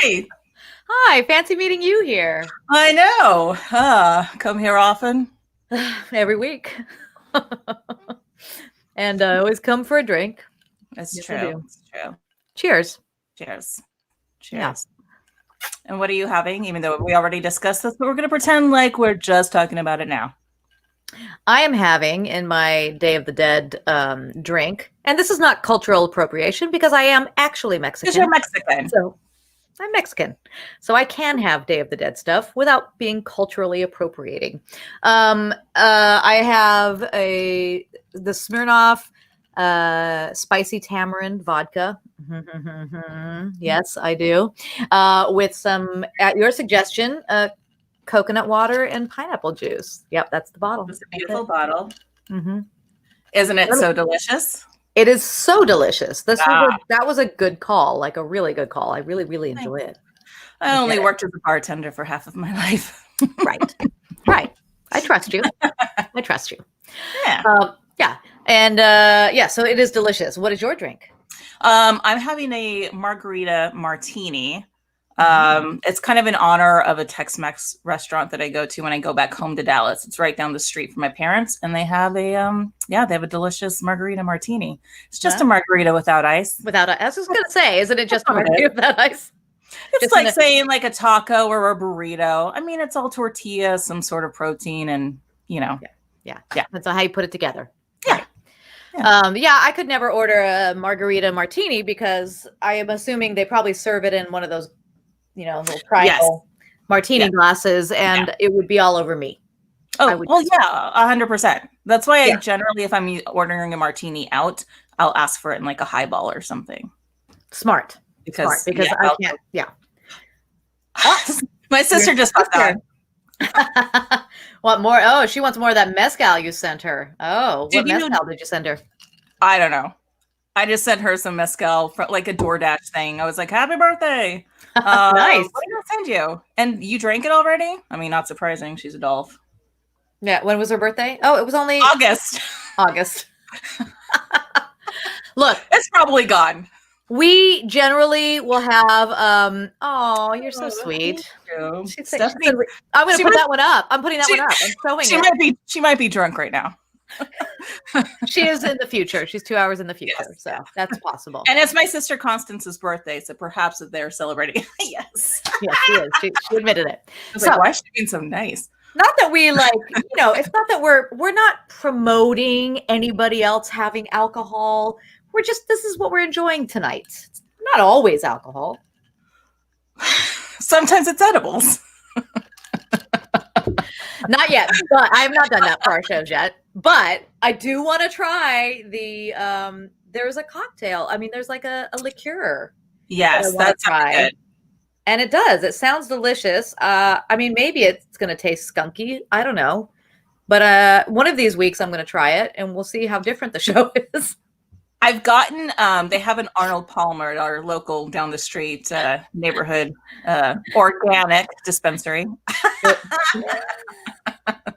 Hi. Hi, fancy meeting you here. I know. Come here often. Every week. And always come for a drink. It's Yes, I true. do. It's true. Cheers. Cheers. Yeah. Cheers. And what are you having? Even though we already discussed this, but we're going to pretend like we're just talking about it now. I am having in my Day of the Dead drink, and this is not cultural appropriation because I am actually Mexican. Because you're Mexican. So I'm Mexican. So I can have Day of the Dead stuff without being culturally appropriating. I have the Smirnoff spicy tamarind vodka. Yes, I do. With some, at your suggestion, coconut water and pineapple juice. Yep, that's the bottle. It's a beautiful bottle. Mm-hmm. Isn't it so delicious? It is so delicious. That was a good call, like a really good call. I really, really enjoy it. I only worked as a bartender for half of my life. Right. I trust you. I trust you. Yeah. Yeah. And so it is delicious. What is your drink? I'm having a margarita martini. It's kind of in honor of a Tex-Mex restaurant that I go to when I go back home to Dallas. It's right down the street from my parents, and they have a they have a delicious margarita martini. It's just a margarita without ice. I was just gonna say, isn't it just a margarita without ice? It's just like saying like a taco or a burrito. I mean, it's all tortilla, some sort of protein, and Yeah. That's how you put it together. Yeah. I could never order a margarita martini because I am assuming they probably serve it in one of those little triangle martini glasses, and it would be all over me. Oh, well, yeah, 100%. That's why I generally, if I'm ordering a martini out, I'll ask for it in like a highball or something. Smart. Because I can't. Yeah. My sister just got that. Want more? Oh, she wants more of that mezcal you sent her. Oh, what mezcal did you send her? I don't know. I just sent her some mezcal from like a DoorDash thing. I was like, "Happy birthday!" Nice. What did I send you? And you drank it already? I mean, not surprising. She's a dolph. Yeah. When was her birthday? Oh, it was only August. Look, it's probably gone. We generally will have. Oh, you're so sweet. I'm going to put that one up. I'm putting that one up. I'm showing it. She might be drunk right now. She is in the future. She's 2 hours in the future, so that's possible. And it's my sister Constance's birthday, so perhaps they're celebrating. Yes, she is. She admitted it. So why is she being so nice? Not that we it's not that we're not promoting anybody else having alcohol. This is what we're enjoying tonight. It's not always alcohol. Sometimes it's edibles. Not yet, but I have not done that for our shows yet. But I do want to try there's a cocktail. I mean, there's like a liqueur. Yes, that's good. And it does. It sounds delicious. I mean, maybe it's going to taste skunky. I don't know. But one of these weeks I'm going to try it, and we'll see how different the show is. I've gotten, they have an Arnold Palmer at our local down the street neighborhood organic dispensary.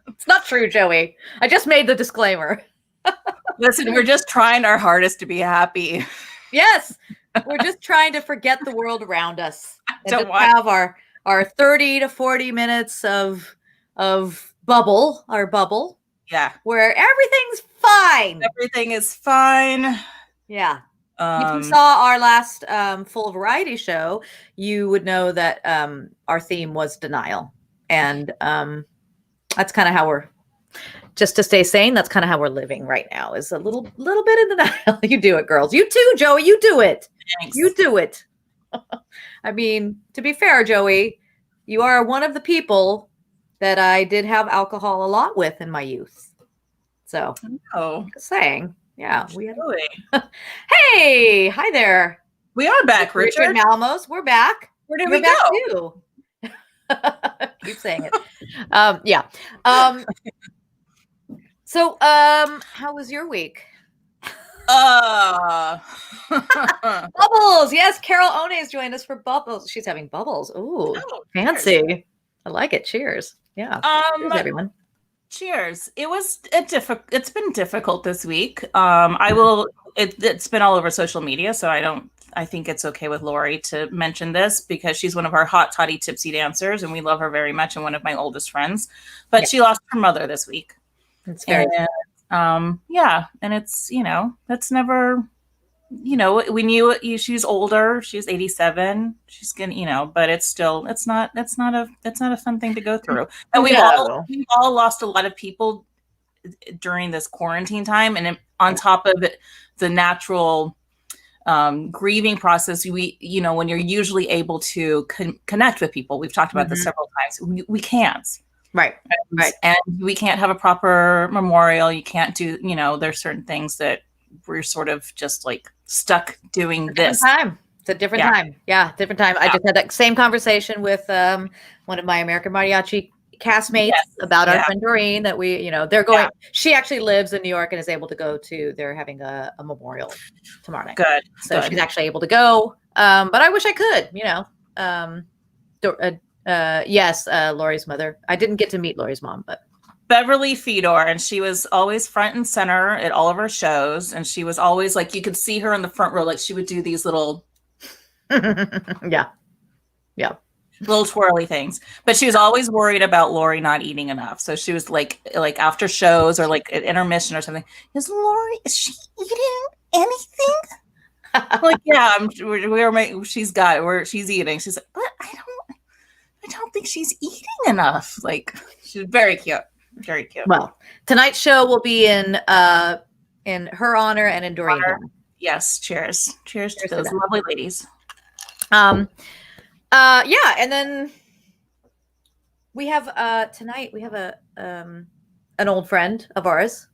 It's not true, Joey. I just made the disclaimer. Listen, we're just trying our hardest to be happy. Yes. We're just trying to forget the world around us. And just have our 30 to 40 minutes of bubble. Yeah. Where everything's fine. Everything is fine. Yeah. If you saw our last full variety show, you would know that our theme was denial. And that's kind of how we're, just to stay sane, that's kind of how we're living right now, is a little bit in denial. You do it, girls. You too, Joey. You do it. Thanks. You do it. I mean, to be fair, Joey, you are one of the people that I did have alcohol a lot with in my youth. So, just saying. Yeah. Hey, hi there. We are back, Richard Malamos. We're back. Where did we go? Too. Keep saying it. Yeah. So, how was your week? Bubbles. Yes, Carol One's joined us for Bubbles. She's having bubbles. Ooh, fancy. Cheers. I like it. Cheers. Yeah. Cheers, everyone. Cheers. It's been difficult this week. It's been all over social media, so I don't I think it's okay with Lori to mention this because she's one of our hot toddy tipsy dancers and we love her very much and one of my oldest friends. But she lost her mother this week. It's very yeah, and it's, that's never, we knew she's older. She's 87. She's gonna, but it's still, it's not a fun thing to go through. And we've all lost a lot of people during this quarantine time, and on top of it, the natural grieving process, when you're usually able to connect with people, we've talked about this several times, we can't. Right. And we can't have a proper memorial. You can't do, there's certain things that we're sort of just like stuck doing this. It's a different time. Yeah, different time. I just had that same conversation with one of my American Mariachi castmates about our friend Doreen that they're going, she actually lives in New York and is able to go to, they're having a memorial tomorrow night. Good. She's actually able to go. But I wish I could, yes, Lori's mother. I didn't get to meet Lori's mom, but Beverly Fedor, and she was always front and center at all of her shows, and she was always like, you could see her in the front row, like she would do these little little twirly things, but she was always worried about Lori not eating enough. So she was like after shows or like at intermission or something, is she eating anything? Like, yeah, she's eating. She's like, but I don't think she's eating enough. Like, she's very cute. Very cute. Well, tonight's show will be in her honor and in Doreen's honor. Yes. Cheers to those lovely ladies. And then we have tonight we have an old friend of ours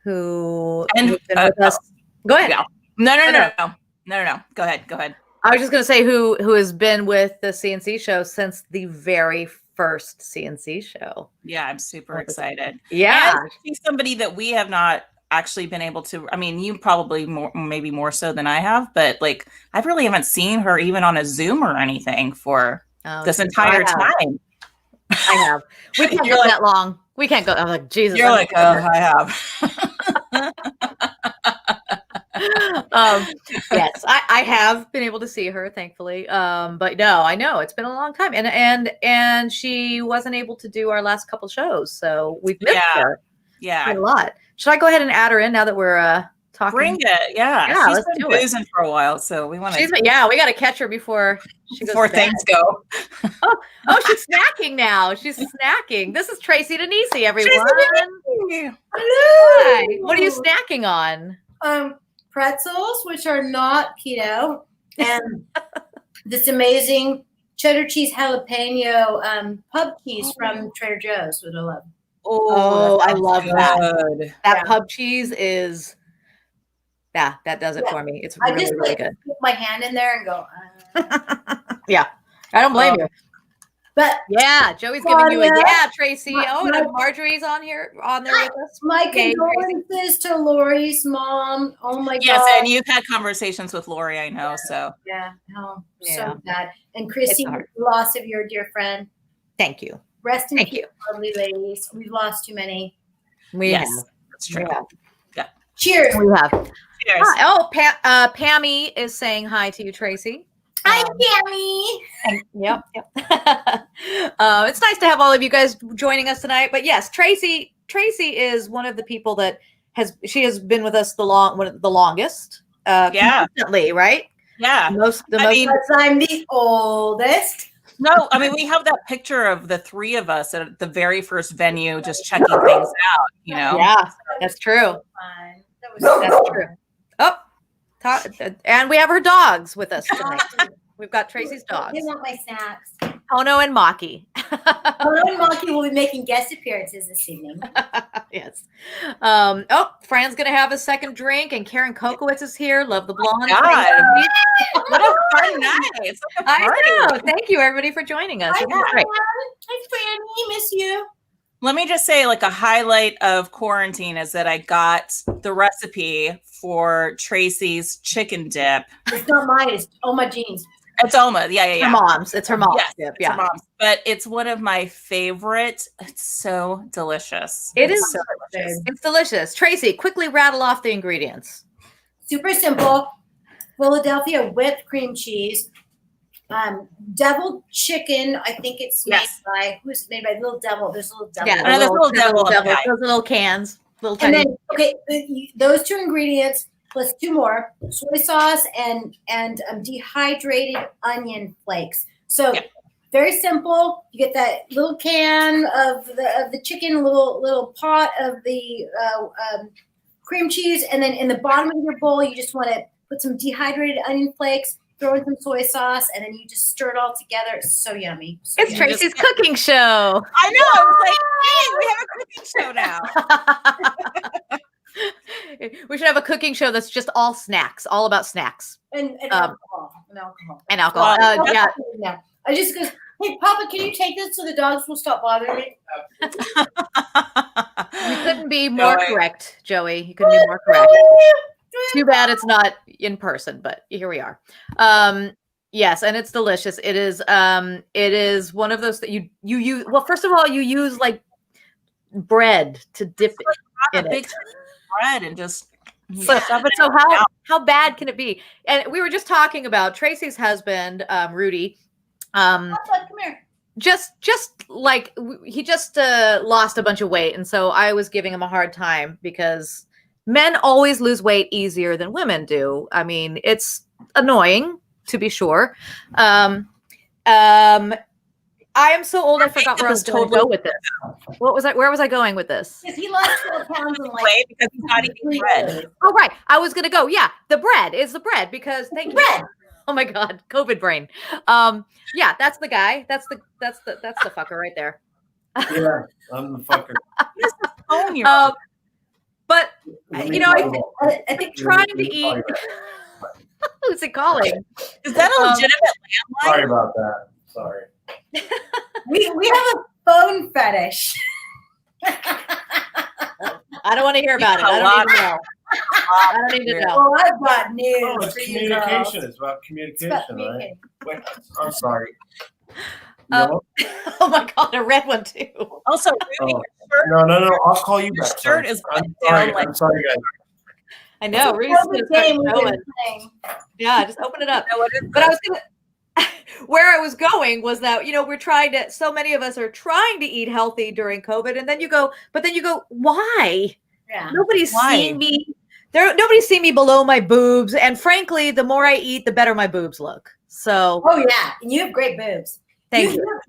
who has been with us. Go ahead. Yeah. No. Go ahead. I was just going to say who has been with the CNC show since the very first CNC show. Yeah, I'm super excited. Yeah. And she's somebody that we have not actually been able to, I mean, you probably maybe more so than I have, but like I really haven't seen her even on a Zoom or anything for this entire time. I have. We can't go that long. We can't go. I'm like, Jesus. You're like, oh, I have. Yes, I have been able to see her, thankfully. But no, I know it's been a long time, and she wasn't able to do our last couple shows, so we've missed her. Yeah, quite a lot. Should I go ahead and add her in now that we're talking? Bring it, yeah. She's been boozing for a while, so we want to. Yeah, we got to catch her before things go. Oh, she's snacking now. She's snacking. This is Tracy DeNisi, everyone. Hello. Hi. What are you snacking on? Pretzels, which are not keto, and this amazing cheddar cheese jalapeno pub cheese from Trader Joe's, which I love. Oh, I love that. That pub cheese is, that does it for me. It's really, really good. Put my hand in there and go. Yeah, I don't blame you. But yeah, Joey's giving you a Tracy. And Marjorie's on there with us. My condolences to Lori's mom. Oh my God. Yes, and you've had conversations with Lori, I know. So yeah, so bad. And Chrissy, the loss of your dear friend. Thank you. Rest in peace, lovely ladies. We've lost too many. Yes, that's true. Yeah. Cheers. We have. Cheers. Hi. Oh, Pammy is saying hi to you, Tracy. Hi, Pammy. Yep. It's nice to have all of you guys joining us tonight. But yes, Tracy is one of the people that has been with us the longest. Consistently, right? Yeah. I'm the oldest. No, I mean, we have that picture of the three of us at the very first venue, just checking things out, Yeah, that's true. That's true. Oh, and we have her dogs with us tonight. We've got Tracy's dogs. They want my snacks. Ono and Maki. Ono and Maki will be making guest appearances this evening. Yes. Fran's going to have a second drink, and Karen Kokowitz is here. Love the blonde. God. What a fun night. It's like a party. I know. Thank you, everybody, for joining us. Hi, Franny. Miss you. Let me just say, like, a highlight of quarantine is that I got the recipe for Tracy's chicken dip. It's not mine. It's Oma Jean's. It's Oma. Yeah. Her mom's. It's her mom's. Yes, dip. It's her mom's. But it's one of my favorite. It's so delicious. It's so delicious. It's delicious. Tracy, quickly rattle off the ingredients. Super simple. Philadelphia whipped cream cheese, deviled chicken. I think it's made by who's made by Little Devil. There's a Little Devil. Yeah, there's a little devil. those little cans, little And tiny. then those 2 ingredients plus 2 more: soy sauce and dehydrated onion flakes. So very simple. You get that little can of the chicken, a little pot of the cream cheese, and then in the bottom of your bowl, you just want to put some dehydrated onion flakes, throw in some soy sauce, and then you just stir it all together. It's so yummy. So It's yummy. Tracy's cooking show. I know. I was like, hey, we have a cooking show now. We should have a cooking show that's just all snacks, all about snacks And alcohol. and alcohol. Well, Yeah. No. I just goes, hey, Papa, can you take this so the dogs will stop bothering me? You couldn't be more correct, Joey. You couldn't be more correct. Too bad it's not in person, but here we are. Yes, and it's delicious. It is one of those that you use. Well, first of all, you use like bread to dip it in a big it. bread and just So how bad can it be? And we were just talking about Tracy's husband, Rudy. Come here. Just like he just lost a bunch of weight, and so I was giving him a hard time because men always lose weight easier than women do. I mean, it's annoying to be sure. I am so old I forgot where I was going to go with this. Where was I going with this? Because he lost 12 pounds in like way because he's not eating bread. Oh right, I was going to go. Yeah, the bread is the bread because thank you. bread. Oh my God, COVID brain. Yeah, that's the guy. That's the fucker right there. Yeah, I'm the fucker. Oh, you're But you know, I think trying to eat. Who's it calling? is that a legitimate landline? Sorry about that. Sorry. We have a phone fetish. I don't want to hear about it. I don't need to know. I don't need to know. Oh, I've got news Oh, it's for you communication. girls. It's about It's communication, about right? communicating. Wait, I'm sorry. Oh my God, a red one too. Also, Rudy, No. I'll call you your back. shirt is I'm buttoned sorry. down like I'm sorry, guys. I know. It's a Rudy's COVID gonna game start we've going. been playing. Yeah, just open it up. what is But I was gonna. Where I was going was that we're trying to. So many of us are trying to eat healthy during COVID, and then you go, why? Yeah. Nobody's Why? seeing me. Nobody's seeing me below my boobs, and frankly, the more I eat, the better my boobs look. So, Oh yeah, and you have great boobs. thank you.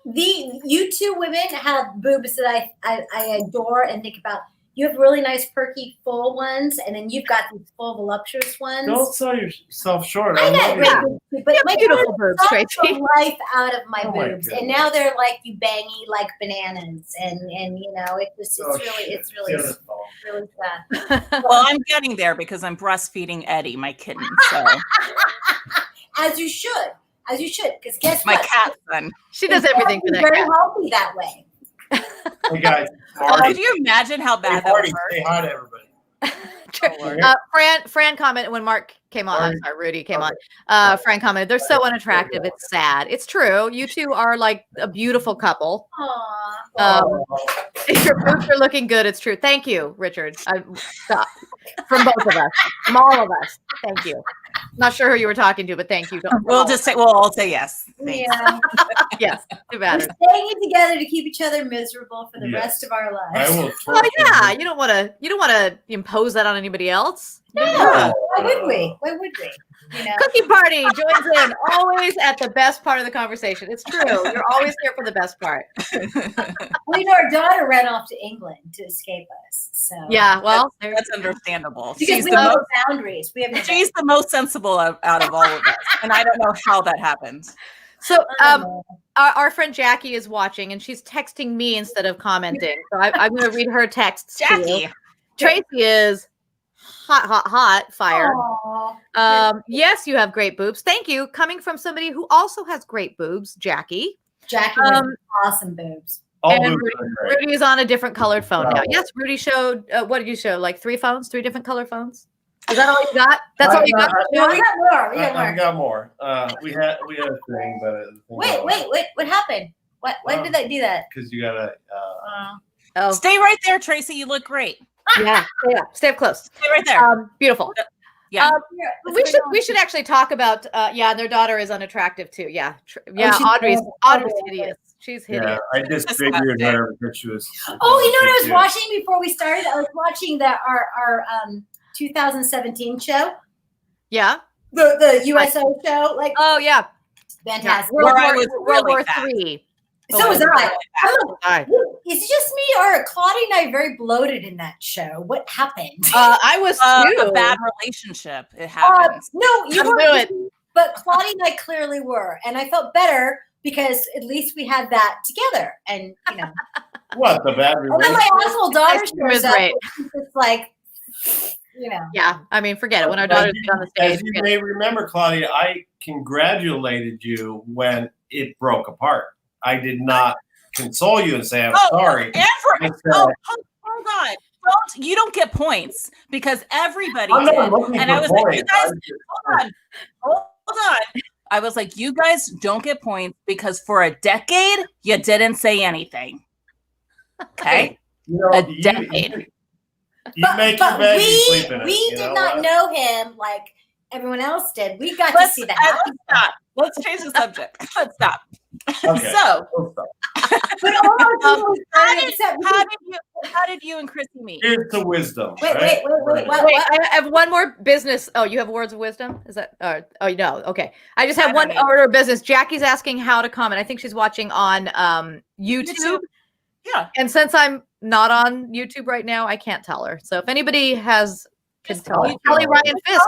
You two women have boobs that I adore and think about. You have really nice, perky, full ones, and then you've got these full, voluptuous ones. Don't sell yourself short. I got love great you. boobs, too, but You have my beautiful boobs, sucked Tracy. the life out of my Oh my boobs, goodness. and now they're like you bangy like bananas, and you know it's Oh, really beautiful. really sad. Well, I'm getting there because I'm breastfeeding Eddie, my kitten. So As you should, because guess my what? cat son. She does everything for that Very cat. healthy that way. Hey guys, Oh, Marty. could you imagine how Hey, bad that Marty, would hurt? say hi to everybody. Fran commented when Mark came on. I'm sorry, Rudy came on. Fran commented, "They're so unattractive. It's sad. It's true. You two are like a beautiful couple. Aww. Your boobs are looking good. It's true. Thank you, Richard. From both of us, from all of us. Thank you. Not sure who you were talking to, but thank you. We'll all say yes. Thanks. Yeah. Yes. Too We're bad. staying together to keep each other miserable for the Yes. rest of our I lives. will Well, torture yeah. you. You don't want to impose that on anybody else. Yeah. Why would we? You know? Cookie party joins in always at the best part of the conversation. It's true. You're always here for the best part. Well, you know, our daughter ran off to England to escape us. So Yeah. Well, That's understandable. because She's we the have most no boundaries. We have no she's the most sensible out of all of us, and I don't know how that happened. so boundaries. our friend Jackie is watching, and she's texting me instead of commenting. So I'm going to read her texts. to you. Jackie, Tracy is hot fire. Aw. Yes, you have great boobs. Thank you. Coming from somebody who also has great boobs, Jackie. Jackie has awesome boobs. All And boobs are great. Rudy is on a different colored phone now. Wow. Yes, Rudy showed. What did you show? Like 3 phones, 3 different color phones. Is that all you got? That's all you got. No, we got more. We got I've more. got more. We had a thing, but Wait. What happened? When did they do that? Because you gotta. Oh, stay right there, Tracy. You look great. yeah. Stay up close. Stay right there. Beautiful. Yeah. We should actually talk about their daughter is unattractive too. Yeah. she's Audrey's hideous. She's hideous. Yeah, I disfigured her because she was. Oh, you know what I was watching before we started? I was watching our 2017 show. Yeah. The USO show. Like, oh yeah. Fantastic. World War III. So was I. Is it just me, or Claudia and I very bloated in that show? What happened? I was too. A bad relationship. It happens. No, you weren't. But Claudia and I clearly were, and I felt better because at least we had that together. And you know, What the bad and then my actual daughter shows up. Great. It's like, you know. Yeah, I mean, forget it. When our daughters get on the stage, as you may remember, Claudia, I congratulated you when it broke apart. I did not console you and say I'm sorry. Hold on. You don't get points because everybody did. And I was like, you guys, hold on. I was like, you guys don't get points because for a decade you didn't say anything. Okay, a decade. You make your bed, you sleep in it. We did not know him like everyone else did. We got to see that. Stop. Let's change the subject. Let's stop. Okay. So, but how did you and Crissy meet? Here's the wisdom. Wait. I have one more business. Oh, you have words of wisdom? Is that? Oh, no. Okay. I just have one order of business. Jackie's asking how to comment. I think she's watching on YouTube. Yeah. And since I'm not on YouTube right now, I can't tell her. So if anybody can tell her. Kelly Ryan Fisk.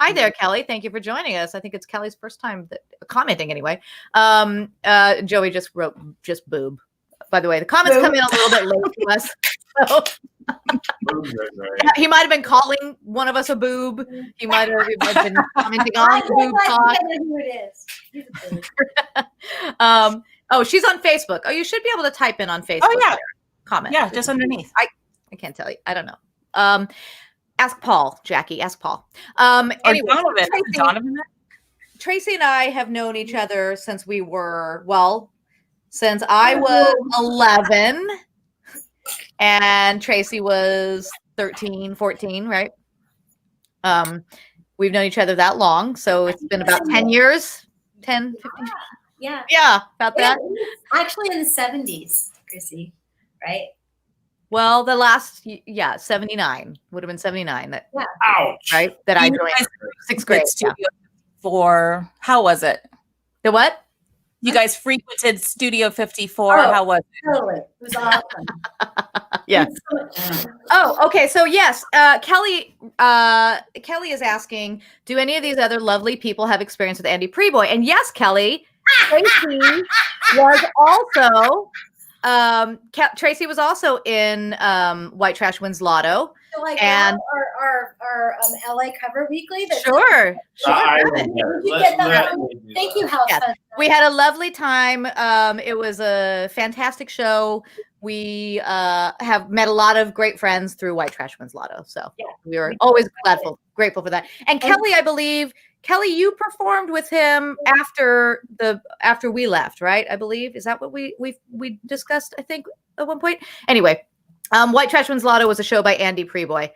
Hi there, Kelly. Thank you for joining us. I think it's Kelly's first time commenting anyway. Joey just wrote just boob. By the way, the comments come in a little bit late to us. So he might have been calling one of us a boob. He might have been commenting on boob talk. Who it is. She's on Facebook. Oh, you should be able to type in on Facebook. Oh yeah, comment. Yeah, just underneath. I can't tell you. I don't know. Ask Paul, Jackie. Ask Paul. Anyway, Donovan. Tracy and I have known each other since we were since I was 11 and Tracy was 13, 14, right? We've known each other that long, so it's been about 10 years, 10, 15. Yeah, about that. Actually in the 70s, Crissy, right? Well, the last, 79 would have been 79. That, ouch, right? That I joined sixth grade. For how was it? The what? You guys frequented Studio 54. How was it? Totally. It was awesome. Yeah. Okay. So yes, Kelly is asking, do any of these other lovely people have experience with Andy Preboy? And yes, Kelly, Tracy was also Tracy was also in White Trash Wins Lotto. So like and our LA Cover Weekly. Sure. Thank you, House. Yes. We had a lovely time. It was a fantastic show. We have met a lot of great friends through White Trash Wins Lotto. So we were always grateful for that. And Kelly, I believe, you performed with him after we left, right? I believe. Is that what we discussed, I think, at one point? Anyway. White Trash Wins Lotto was a show by Andy Preboy.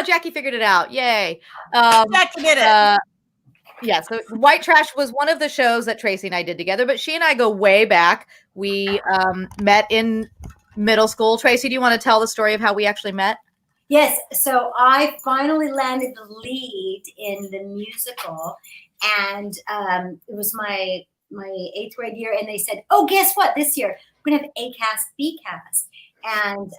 Jackie figured it out. Yay. Jackie did it. Yeah, so White Trash was one of the shows that Tracy and I did together, but she and I go way back. We met in middle school. Tracy, do you want to tell the story of how we actually met? Yes. So I finally landed the lead in the musical, and it was my 8th grade year, and they said, "Oh, guess what? This year we're going to have A cast, B cast." And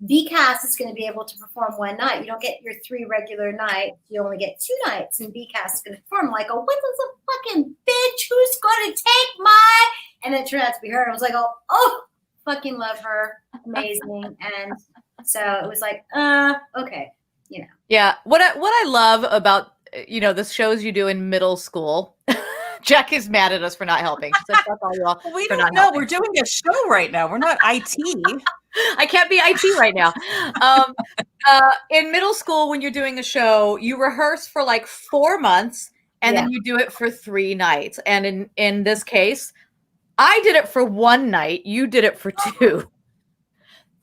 B cast is going to be able to perform one night. You don't get your 3 regular nights. You only get 2 nights, and B cast is going to perform. I'm like, oh, what is a fucking bitch? Who's going to take my? And it turned out to be her. I was like, oh, fucking love her, amazing. And so it was like, okay, Yeah, what I love about the shows you do in middle school. Jack is mad at us for not helping. So that's all you all. We don't know. We're doing a show right now. We're not IT. I can't be IT right now. In middle school, when you're doing a show, you rehearse for like 4 months, and then you do it for 3 nights. And in this case, I did it for 1 night. You did it for 2.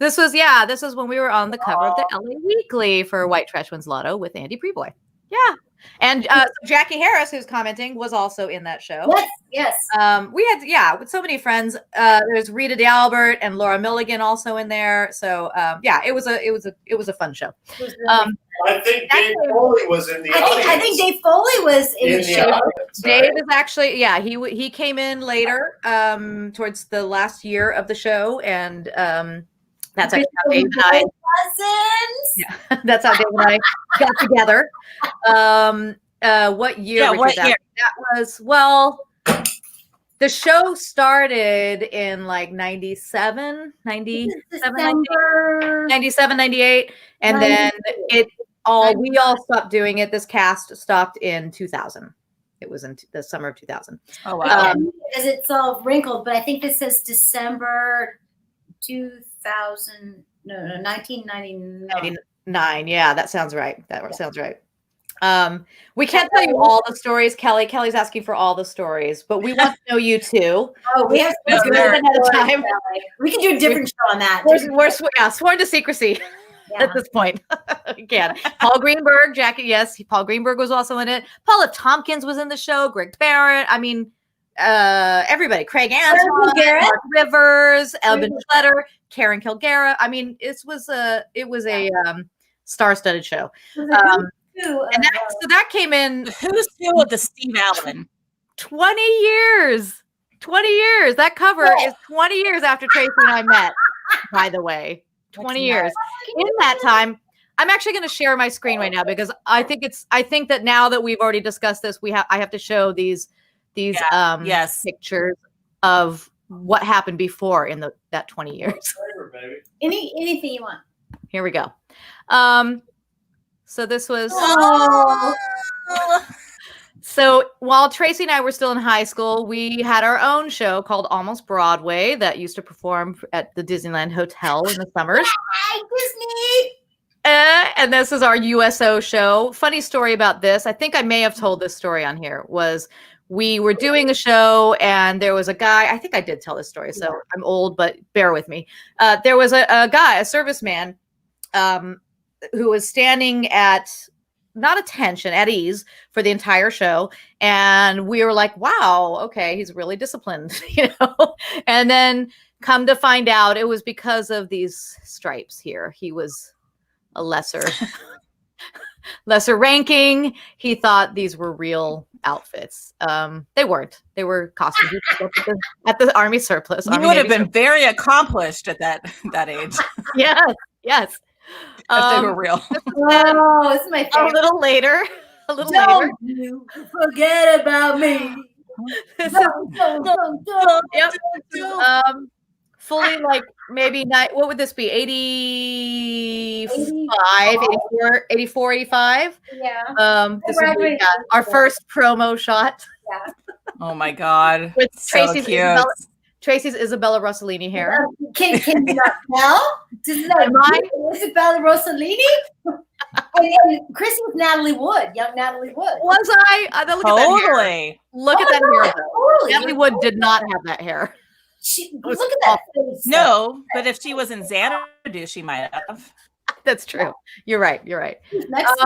This was when we were on the cover of the LA Weekly for White Trash Wins Lotto with Andy Preboy. Yeah. And Jackie Harris, who's commenting, was also in that show. Yes. We had, with so many friends. There's Rita D'Albert and Laura Milligan also in there. So it was a fun show. I think Dave Foley was in the audience. I think Dave Foley was in the show. Audience, Dave is actually, he came in later, towards the last year of the show, and that's actually how Dave and I. Yeah, that's how Dave and I got together. What year? Yeah, Richard, what year? That was the show started in like 97, 98, and then we all stopped doing it. This cast stopped in 2000. It was in the summer of 2000. Oh wow! Because it's all wrinkled, but I think this says December 2000. No, 1999. 99. Yeah, that sounds right. Sounds right. We can't tell you all the stories, Kelly. Kelly's asking for all the stories, but we want to know you too. Oh, we have ahead of time. We can do a different show on that. We're sworn to secrecy at this point. Again, Paul Greenberg, Jackie. Yes, Paul Greenberg was also in it. Paula Tompkins was in the show. Greg Barrett. I mean, everybody. Craig Anton, Mark Rivers, Elvin Schletter, Karen Kilgara. I mean, it was a star-studded show. And that came in. Who's still with the Steve Allen? 20 years. 20 years. That cover is 20 years after Tracy and I met, by the way. 20 years. In that time, I'm actually going to share my screen right now because I think that now that we've already discussed this, I have to show these pictures of what happened before in that 20 years. Anything you want. Here we go. So this was. So while Tracy and I were still in high school, we had our own show called Almost Broadway that used to perform at the Disneyland Hotel in the summers. Hi, Disney. And this is our USO show. Funny story about this. I think I may have told this story on here. Was we were doing a show and there was a guy. I think I did tell this story, so I'm old, but bear with me. There was a guy, a serviceman, who was standing at ease for the entire show. And we were like, wow, okay, he's really disciplined, and then come to find out it was because of these stripes here. He was a lesser ranking. He thought these were real outfits. They weren't. They were costumes at the Army surplus. You would have been very accomplished at that age. Yes. If they were real. This is my favorite. A little later. Don't you forget about me. Fully like maybe what would this be? 85, 84, 85. Yeah. This would be our first promo shot. Yeah. Oh my God. With so cute. Tracy's Isabella Rossellini hair. Can you not tell? This is Isabella Rossellini. and Crissy was Natalie Wood, young Natalie Wood. Was I? Look at that hair. Look at that hair. Totally. Natalie Wood did not have that hair. Look at that face. No, but if she was in Xanadu, she might have. That's true. You're right. Next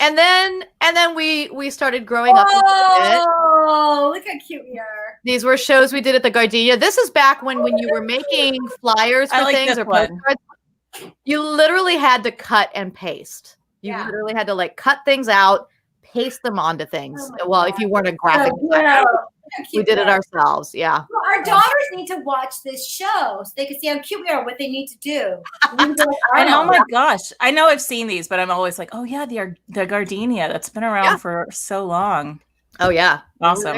and then we started growing up. Oh, look how cute we are. These were shows we did at the Gardenia. This is back when you were making flyers for things or postcards. You literally had to cut and paste. You literally had to cut things out, paste them onto things. If you weren't a graphic designer, we did it ourselves. Yeah. Well, our daughters need to watch this show so they can see how cute we are, what they need to do. And oh my gosh, I know I've seen these, but I'm always like, oh yeah, the Gardenia that's been around for so long. Oh yeah, awesome.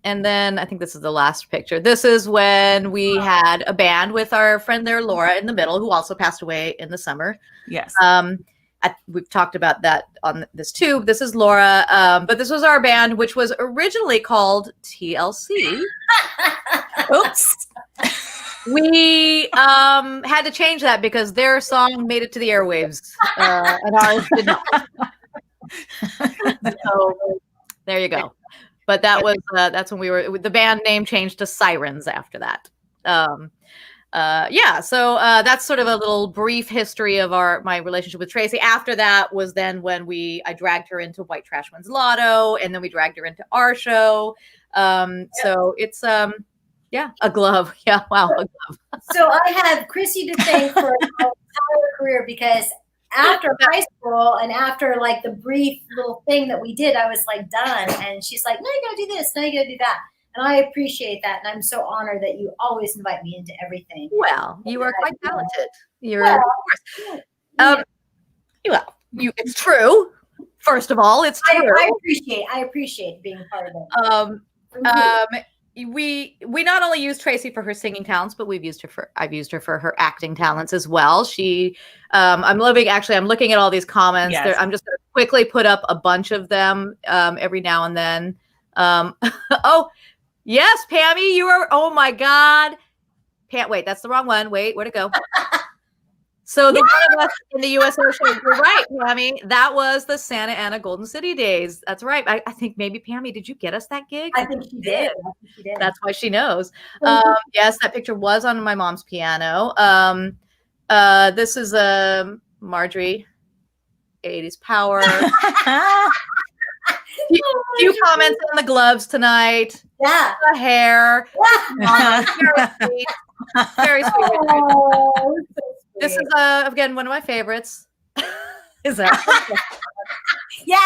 And then I think this is the last picture. This is when we had a band with our friend there, Laura, in the middle, who also passed away in the summer. Yes. We've talked about that on this too. This is Laura, but this was our band, which was originally called TLC. Oops. We had to change that because their song made it to the airwaves, and ours did not. So there you go. But that was that's when the band name changed to Sirens after that. So that's sort of a little brief history of my relationship with Tracy. After that was then when I dragged her into White Trash Wins Lotto, and then we dragged her into our show. So it's a glove. Yeah, wow, a glove. So I have Crissy to thank for her entire career, because after high school and after like the brief little thing that we did, I was like done, and she's like, "No, you gotta do this. No, you gotta do that." And I appreciate that, and I'm so honored that you always invite me into everything. Well, you are quite talented. It's true. First of all, it's true. I appreciate being part of it. We not only use Tracy for her singing talents, but I've used her for her acting talents as well. I'm looking at all these comments. Yes. I'm just going to quickly put up a bunch of them every now and then. Oh, yes, Pammy, you are. Oh my God. Wait, that's the wrong one. Wait, where'd it go? So the one of us in the USO show, you're right, Pammy. That was the Santa Ana Golden City days. That's right. I think maybe, Pammy, did you get us that gig? I think she did. That's why she knows. Yes, that picture was on my mom's piano. This is Marjorie, 80s Power. Few comments on the gloves tonight. Yeah. The hair. Yeah. Very sweet. Very sweet. Oh, This is again one of my favorites. Is that? Yeah,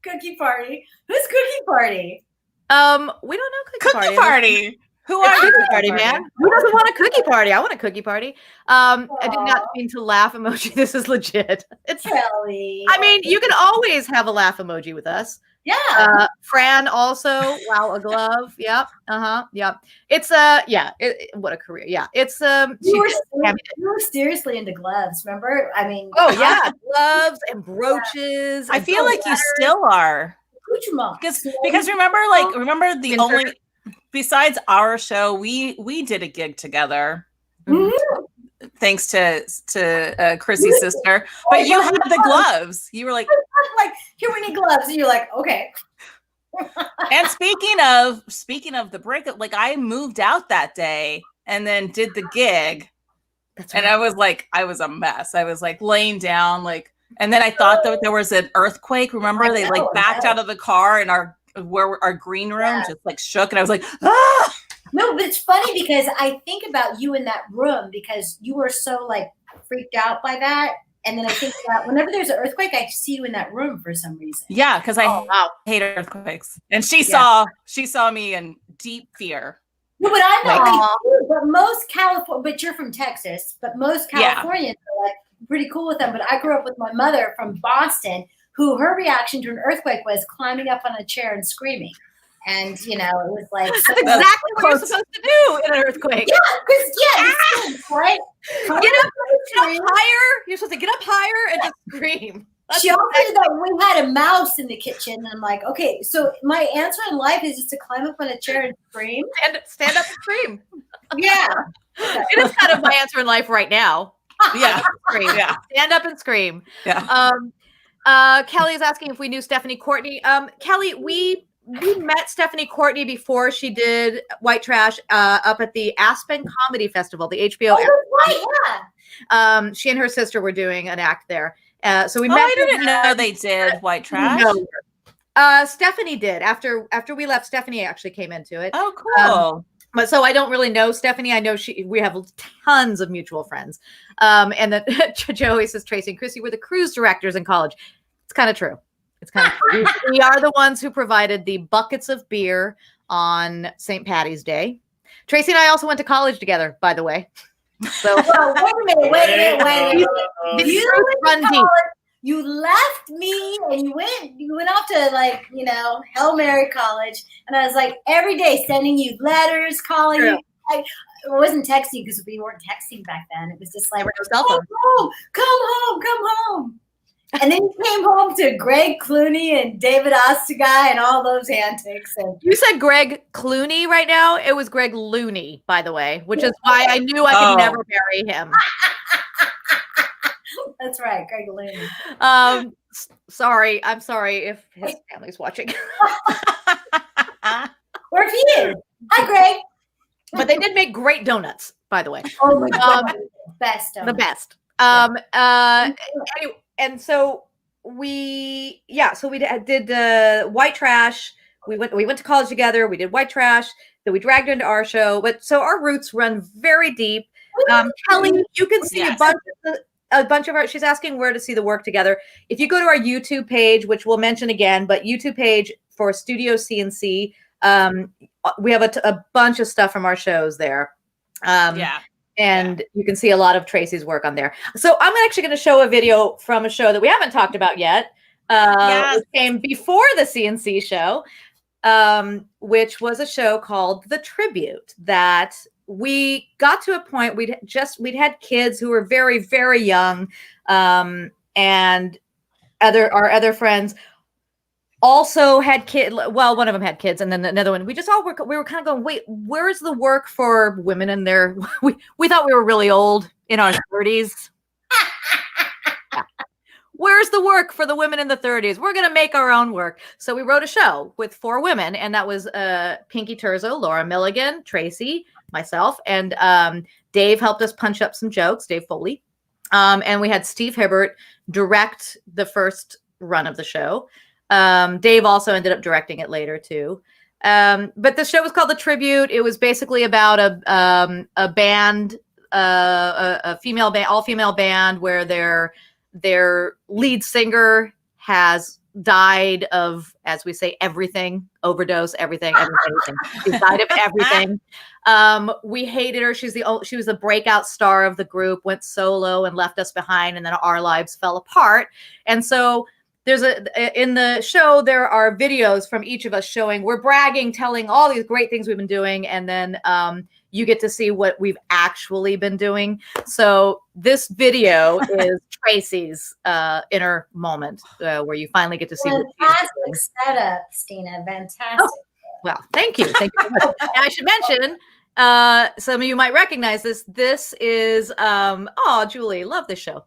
Cookie Party. Who's Cookie Party? We don't know Cookie Party. Who are you, Cookie Party, man? Who doesn't want a cookie party? I want a cookie party. I did not mean to laugh emoji. This is legit. It's Kelly. I mean, you can always have a laugh emoji with us. Yeah. Fran also. Wow, a glove. Yep. Yep. It's what a career. Yeah. It's You were seriously into gloves, remember? I mean, oh yeah, gloves and brooches. I feel like you still are. Because remember the only besides our show, we did a gig together. Mm-hmm. Thanks to Chrissy's sister. But you had the gloves. You were like, here we need gloves. And you're like, okay. And speaking of the breakup, like I moved out that day and then did the gig. That's and right. I was a mess. I was like laying down, like, and then I thought that there was an earthquake. Remember, they like backed out of the car and our green room just like shook, and I was like, ah! No, but it's funny because I think about you in that room because you were so like freaked out by that. And then I think about whenever there's an earthquake, I see you in that room for some reason. Yeah, because I hate earthquakes. And she saw me in deep fear. No, but I'm not but most but you're from Texas, but most Californians are like pretty cool with them. But I grew up with my mother from Boston, who her reaction to an earthquake was climbing up on a chair and screaming. And, you know, it was like... That's exactly what you're supposed to do in an earthquake. Yeah, because, right? Get up higher. You're supposed to get up higher and just scream. She also said that we had a mouse in the kitchen. And I'm like, okay, so my answer in life is just to climb up on a chair and scream. And stand up and scream. Yeah. It is kind of my answer in life right now. Yeah. Scream. Yeah. Stand up and scream. Yeah. Kelly is asking if we knew Stephanie Courtney. Kelly, we met Stephanie Courtney before she did White Trash up at the Aspen Comedy Festival, the HBO. She and her sister were doing an act there. So we met. I didn't know they did White Trash. No. Stephanie did. After we left, Stephanie actually came into it. Oh, cool. But so I don't really know Stephanie. I know we have tons of mutual friends. And then Joey says Tracy and Crissy were the cruise directors in college. It's kind of true. It's kind of true. We are the ones who provided the buckets of beer on St. Patty's Day. Tracy and I also went to college together, by the way. So wait a minute. You left me and you went off to like, you know, Hail Mary College. And I was like every day sending you letters, calling you. I wasn't texting because we weren't texting back then. It was just like, come home. And then you came home to Greg Clooney and David Osteguy and all those antics. And you said Greg Clooney right now. It was Greg Looney, by the way, which is why I knew I could never marry him. That's right, Greg Looney. Sorry. I'm sorry if his family's watching. Or if he is. Hi, Greg. But they did make great donuts, by the way. Oh my god, best. The best. Anyway, and so we did White Trash. We went to college together. We did White Trash. Then we dragged her into our show. But so our roots run very deep. Kelly, you can see a bunch of our. She's asking where to see the work together. If you go to our YouTube page, which we'll mention again, but YouTube page for Studio CNC, we have a bunch of stuff from our shows there. And you can see a lot of Tracy's work on there. So I'm actually going to show a video from a show that we haven't talked about yet. It came before the CNC show, which was a show called The Tribute that we got to a point we'd had kids who were very, very young, and our other friends also had kids. Well, one of them had kids, and then another one. We were kind of going, wait, where is the work for women in their? We thought we were really old in our 30s. Yeah. Where's the work for the women in the 30s? We're going to make our own work. So we wrote a show with 4 women, and that was Pinky Turzo, Laura Milligan, Tracy, myself, and Dave helped us punch up some jokes, Dave Foley. And we had Steve Hibbert direct the first run of the show. Dave also ended up directing it later too. But the show was called The Tribute. It was basically about a band, a female band, all female band, where their lead singer has died of, as we say, everything, overdose, everything. She's died of everything. We hated her. She was the breakout star of the group, went solo and left us behind, and then our lives fell apart. And so in the show, there are videos from each of us showing, we're bragging, telling all these great things we've been doing. And then you get to see what we've actually been doing. So this video is Tracy's inner moment where you finally get to see. Fantastic setup, Stina. Fantastic. Oh, well, thank you. Thank you so much. And I should mention, some of you might recognize this. This is, Julie, love this show.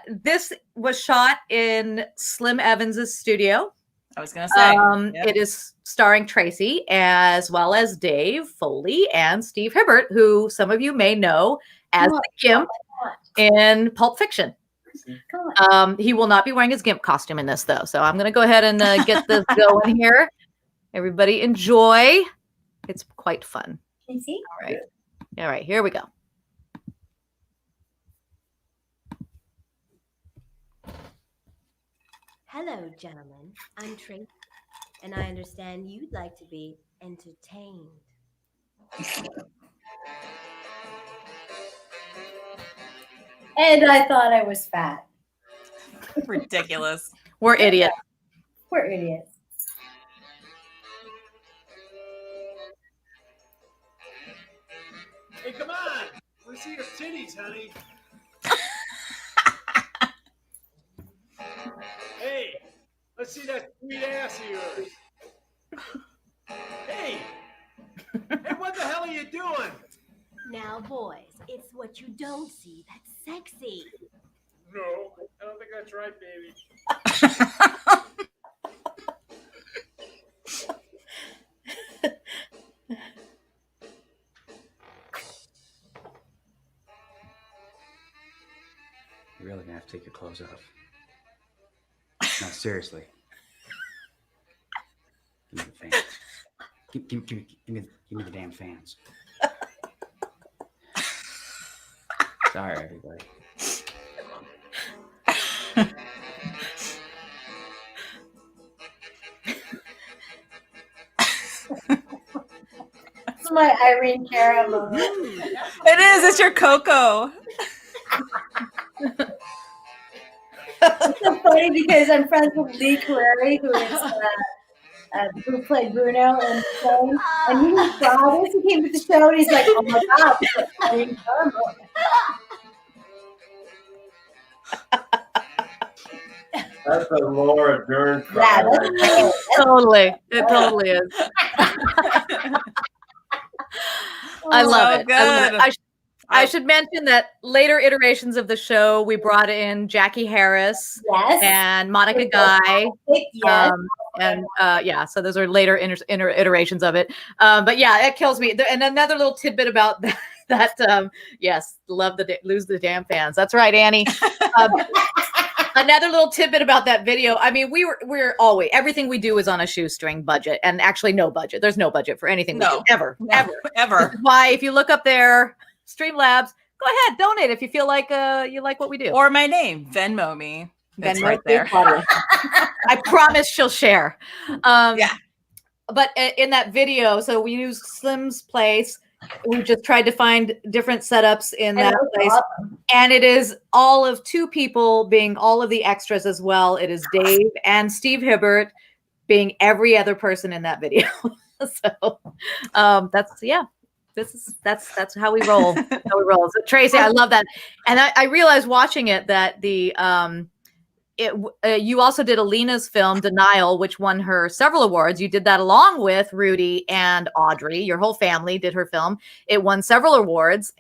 This was shot in Slim Evans's studio. I was going to say. It is starring Tracy as well as Dave Foley and Steve Hibbert, who some of you may know as the Gimp in Pulp Fiction. He will not be wearing his Gimp costume in this, though. So I'm going to go ahead and get this going here. Everybody enjoy. It's quite fun. Can you see? All right, here we go. Hello, gentlemen. I'm Tracy, and I understand you'd like to be entertained. And I thought I was fat. Ridiculous. We're idiots. We're idiots. Hey, come on. Let's see your titties, honey. Hey, let's see that sweet ass of yours. Hey, what the hell are you doing? Now, boys, it's what you don't see that's sexy. No, I don't think that's right, baby. You're really gonna have to take your clothes off. No, seriously. Give me the fans. Give me the damn fans. Sorry, everybody. This is my Irene Cara moment. It is. It's your Coco. It's so funny because I'm friends with Lee Carreri, who played Bruno in the show. And he saw this. He came to the show and he's like, "Oh my god, it's a Irene Cara moment." That's a Laura Dern. Yeah, Totally. It totally is. I love it. Good. I love it. I should mention that later iterations of the show, we brought in Jackie Harris Yes. and Monica Guy. Yes. Yeah, so those are later iterations of it. But yeah, it kills me. And another little tidbit about that, yes, lose the damn fans. That's right, Annie. Another little tidbit about that video. I mean, we're always, everything we do is on a shoestring budget, and actually no budget. There's no budget for anything we do ever. This is why if you look up there, Streamlabs, go ahead, donate if you feel like you like what we do. Or my name, Venmo me. It's Venmo right there. I promise she'll share. Yeah. But in that video, so we used Slim's place. We just tried to find different setups in that place. Awesome. And it is all of two people being all of the extras as well. It is Dave and Steve Hibbert being every other person in that video. So that's how we roll. So Tracy, I love that. And I realized watching it that you also did Alina's film Denial, which won her several awards. You did that along with Rudy and Audrey. Your whole family did her film. It won several awards,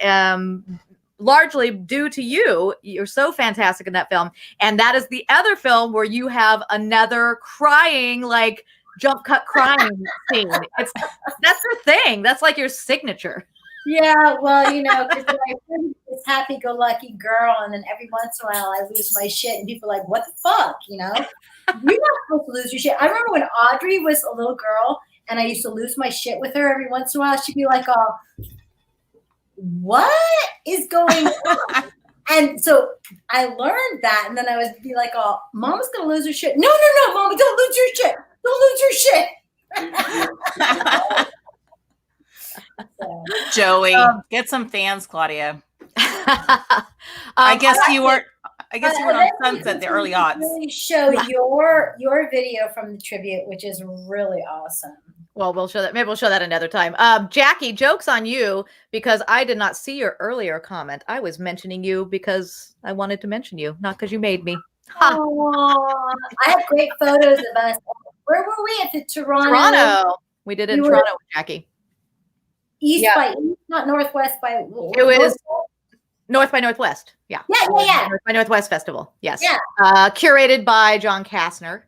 largely due to you. You're so fantastic in that film. And that is the other film where you have another crying, like jump cut crying scene. That's your thing. That's like your signature. Yeah, well, you know, because I'm this happy-go-lucky girl, and then every once in a while I lose my shit, and people are like, "What the fuck?" You know, you're not supposed to lose your shit. I remember when Audrey was a little girl, and I used to lose my shit with her every once in a while. She'd be like, "Oh, what is going on?" And so I learned that, and then I would be like, "Oh, Mama's gonna lose her shit." No, Mama, don't lose your shit. Don't lose your shit. Joey, get some fans, Claudia. I guess you were on Sunset, the early odds. Really show your video from the tribute, which is really awesome. Well, we'll show that. Maybe we'll show that another time. Jackie, joke's on you because I did not see your earlier comment. I was mentioning you because I wanted to mention you, not because you made me. I have great photos of us. Where were we at the Toronto? We did it in Toronto with Jackie. East by east, not northwest by. It was North by Northwest. Yeah. North by Northwest Festival. Yes. Yeah. Curated by John Kastner,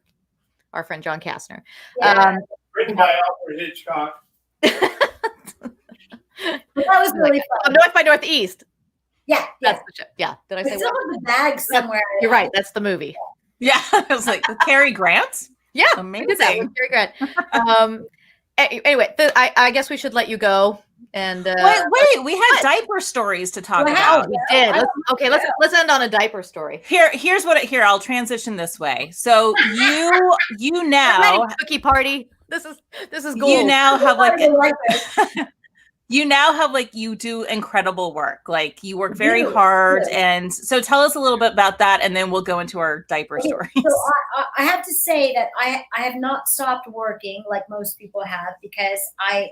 our friend John Kastner. Yeah. Written by Alfred Hitchcock. That was really fun. North by Northeast. Yeah. That's the show. Yeah. Did I say still have the bag somewhere? You're right. That's the movie. Yeah. I was like, Cary Grant? Yeah. Amazing. We did that with Cary Grant. Anyway, I guess we should let you go. And wait, we had diaper stories to talk about. We did. Let's end on a diaper story. Here's I'll transition this way. So you now cookie party. This is gold. You now have you do incredible work. Like you work very hard. And so tell us a little bit about that, and then we'll go into our diaper stories. So I have to say that I have not stopped working like most people have, because I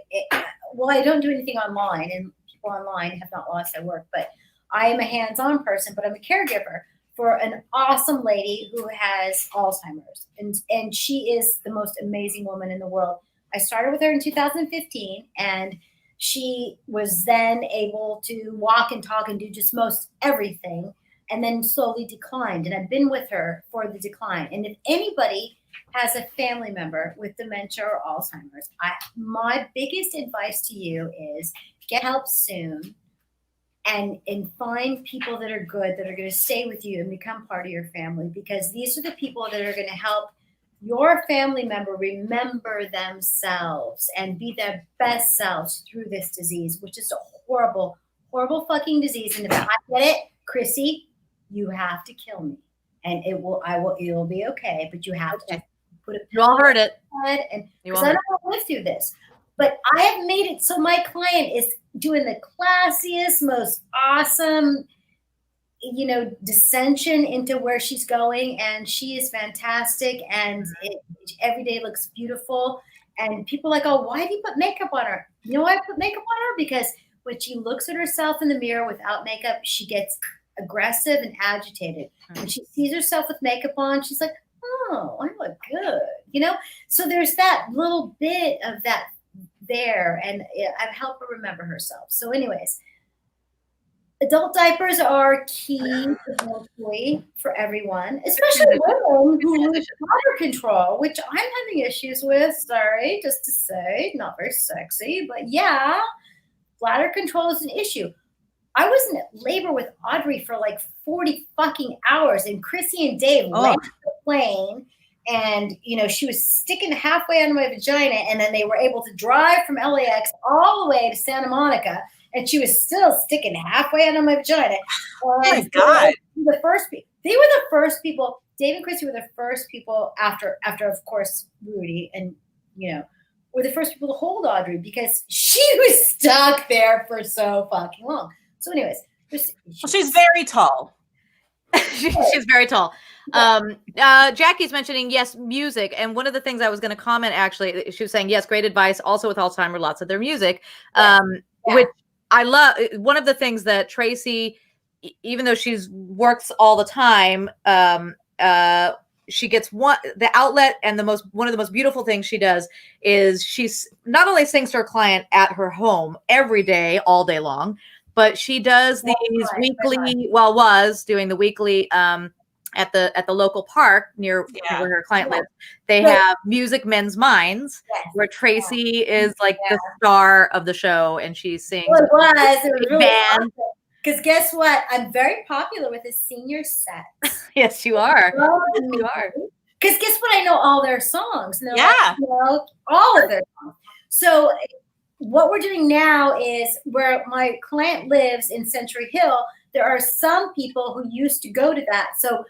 don't do anything online, and people online have not lost their work, but I am a hands-on person, but I'm a caregiver for an awesome lady who has Alzheimer's, and she is the most amazing woman in the world. I started with her in 2015, and she was then able to walk and talk and do just most everything, and then slowly declined. And I've been with her for the decline. And if anybody has a family member with dementia or Alzheimer's, my biggest advice to you is get help soon, and find people that are good, that are going to stay with you and become part of your family, because these are the people that are going to help your family member remember themselves and be their best selves through this disease, which is a horrible, horrible fucking disease. And if I get it, Crissy, you have to kill me, and it'll be okay. But you have to put a pill. You all heard it. And because I don't want to live through this, but I have made it so my client is doing the classiest, most awesome, discension into where she's going, and she is fantastic, and every day looks beautiful. And people are like, "Oh, why do you put makeup on her?" You know why I put makeup on her? Because when she looks at herself in the mirror without makeup, she gets aggressive and agitated. When she sees herself with makeup on, she's like, "Oh, I look good," So there's that little bit of that there, and I've helped her remember herself. So anyways, Adult diapers are key eventually for everyone, especially women who lose bladder control, which I'm having issues with. Sorry, just to say, not very sexy, but yeah, bladder control is an issue. I was in labor with Audrey for like 40 fucking hours, and Crissy and Dave landed the plane, and she was sticking halfway under my vagina, and then they were able to drive from LAX all the way to Santa Monica, and she was still sticking halfway under my vagina. Oh my God! They were the first people. Dave and Crissy were the first people after of course Rudy, and were the first people to hold Audrey because she was stuck there for so fucking long. So, anyways, she's very tall. She's very tall. Jackie's mentioning, yes, music. And one of the things I was going to comment, actually, she was saying, yes, great advice. Also with Alzheimer's, lots of their music, which I love. One of the things that Tracy, even though she's works all the time, she gets the outlet, and one of the most beautiful things she does is she's not only sings to her client at her home every day, all day long, but she does these weekly, was doing the weekly at the local park near where her client lives. They have Music Men's Minds, where Tracy is like the star of the show, and she sings. Well, it was really awesome. Because guess what? I'm very popular with the senior set. Yes, you are. Yes, you are. Because guess what? I know all their songs. Yeah. All of their songs. So what we're doing now is where my client lives in Century Hill, there are some people who used to go to that. So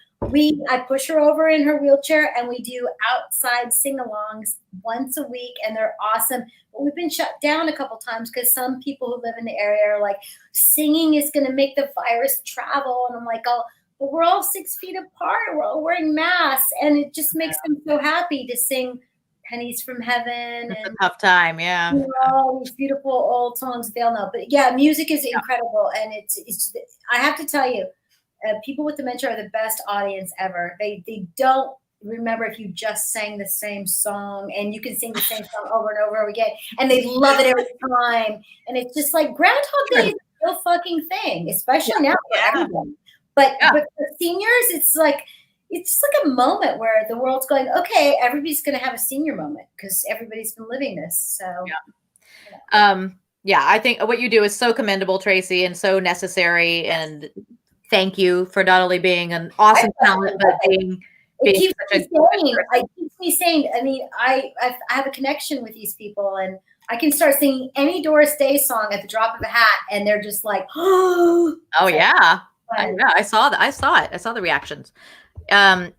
I push her over in her wheelchair, and we do outside sing-alongs once a week, and they're awesome. But we've been shut down a couple times because some people who live in the area are like, singing is going to make the virus travel. And I'm like, but we're all 6 feet apart. We're all wearing masks, and it just makes them so happy to sing Pennies from Heaven. It's a tough time, yeah. All these beautiful old songs they all know. But yeah, music is incredible, and it's. I have to tell you, people with dementia are the best audience ever. They don't remember if you just sang the same song, and you can sing the same song over and over again, and they love it every time. And it's just like Groundhog Day is a real fucking thing, especially now for everyone. But for seniors, it's like. It's just like a moment where the world's going, okay, everybody's going to have a senior moment because everybody's been living this. So, I think what you do is so commendable, Tracy, and so necessary. And thank you for not only being an awesome talent, but being it keeps me sane. I mean, I have a connection with these people, and I can start singing any Doris Day song at the drop of a hat, and they're just like, oh yeah. I saw that. I saw it. I saw the reactions. But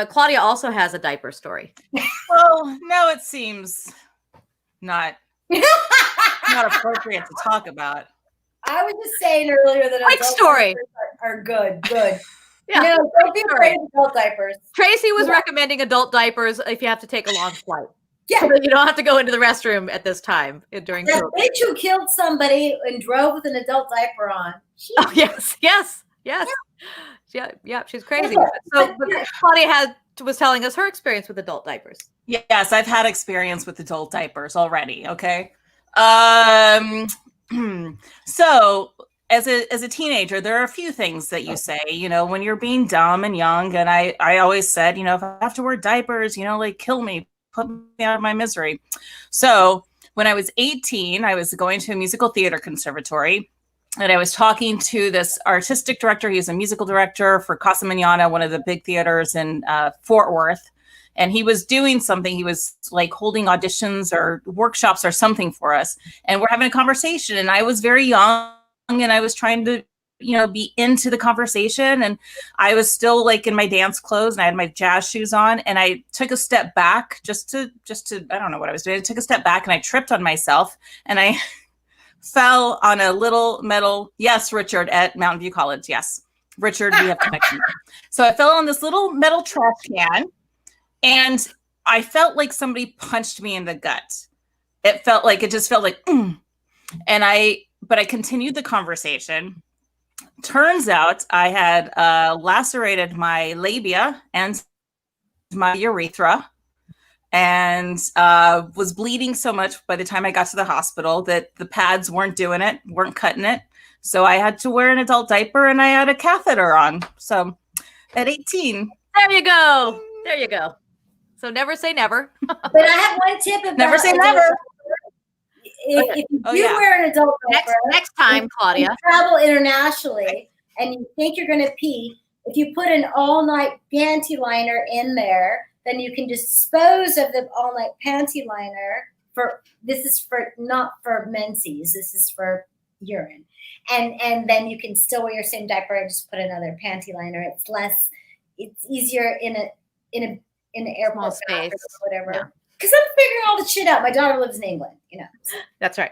Claudia also has a diaper story. Well, no, it seems not appropriate to talk about. I was just saying earlier that adult story are good. Good. Yeah, no, don't be afraid of adult diapers. Tracy was recommending adult diapers if you have to take a long flight. Yeah, so that you don't have to go into the restroom at this time during that bitch who killed somebody and drove with an adult diaper on. Oh yes. Yeah, she's crazy. So Claudia was telling us her experience with adult diapers. Yes, I've had experience with adult diapers already. Okay. So as a teenager, there are a few things that you say, when you're being dumb and young. And I always said, if I have to wear diapers, like kill me, put me out of my misery. So when I was 18, I was going to a musical theater conservatory. And I was talking to this artistic director. He's a musical director for Casa Manana, one of the big theaters in Fort Worth. And he was doing something. He was like holding auditions or workshops or something for us. And we're having a conversation. And I was very young, and I was trying to, be into the conversation. And I was still like in my dance clothes, and I had my jazz shoes on. And I took a step back just to I don't know what I was doing. I took a step back, and I tripped on myself, and I fell on a little metal. Yes, Richard at Mountain View College. Yes, Richard, we have connection. So I fell on this little metal trash can, and I felt like somebody punched me in the gut. It just felt like, but I continued the conversation. Turns out I had lacerated my labia and my urethra. and was bleeding so much by the time I got to the hospital that the pads weren't doing it, weren't cutting it. So I had to wear an adult diaper and I had a catheter on. So at 18. There you go. There you go. So never say never. But I have one tip about Never say never. If you Oh, do yeah. wear an adult diaper, Next time, Claudia. and travel internationally, and you think you're going to pee, if you put an all-night panty liner in there, then you can dispose of the all-night panty liner. This is for not for menses. This is for urine, and then you can still wear your same diaper and just put another panty liner. It's easier in an airport space, or whatever. Yeah. Because I'm figuring all the shit out. My daughter lives in England, That's right.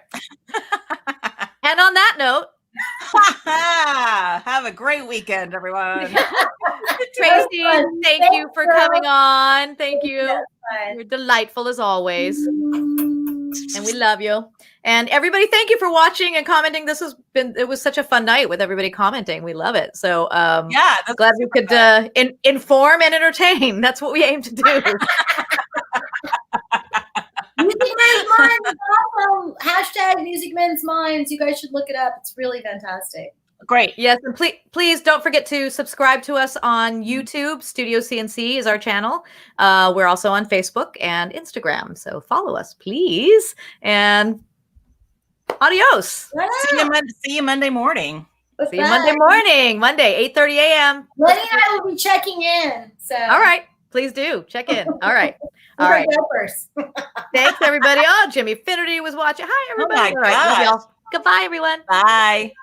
And on that note, have a great weekend, everyone. Tracy, thank you for coming on. Thank you. Fun. You're delightful as always. And we love you. And everybody, thank you for watching and commenting. It was such a fun night with everybody commenting. We love it. So Yeah, that's glad we could inform and entertain. That's what we aim to do. Music Men's Minds is awesome. Hashtag Music Men's Minds. You guys should look it up. It's really fantastic. great. Yes, and please don't forget to subscribe to us on YouTube. Studio CNC is our channel. We're also on Facebook and Instagram. So follow us, please. And adios. See you Monday morning. See you Monday morning, Monday, 8:30 a.m. Lenny and I will be checking in. So All right. Please do. Check in. All right. All right. Thanks, everybody. Oh, Jimmy Finnerty was watching. Hi, everybody. my All right. Love gosh. y'all. Goodbye, everyone. Bye.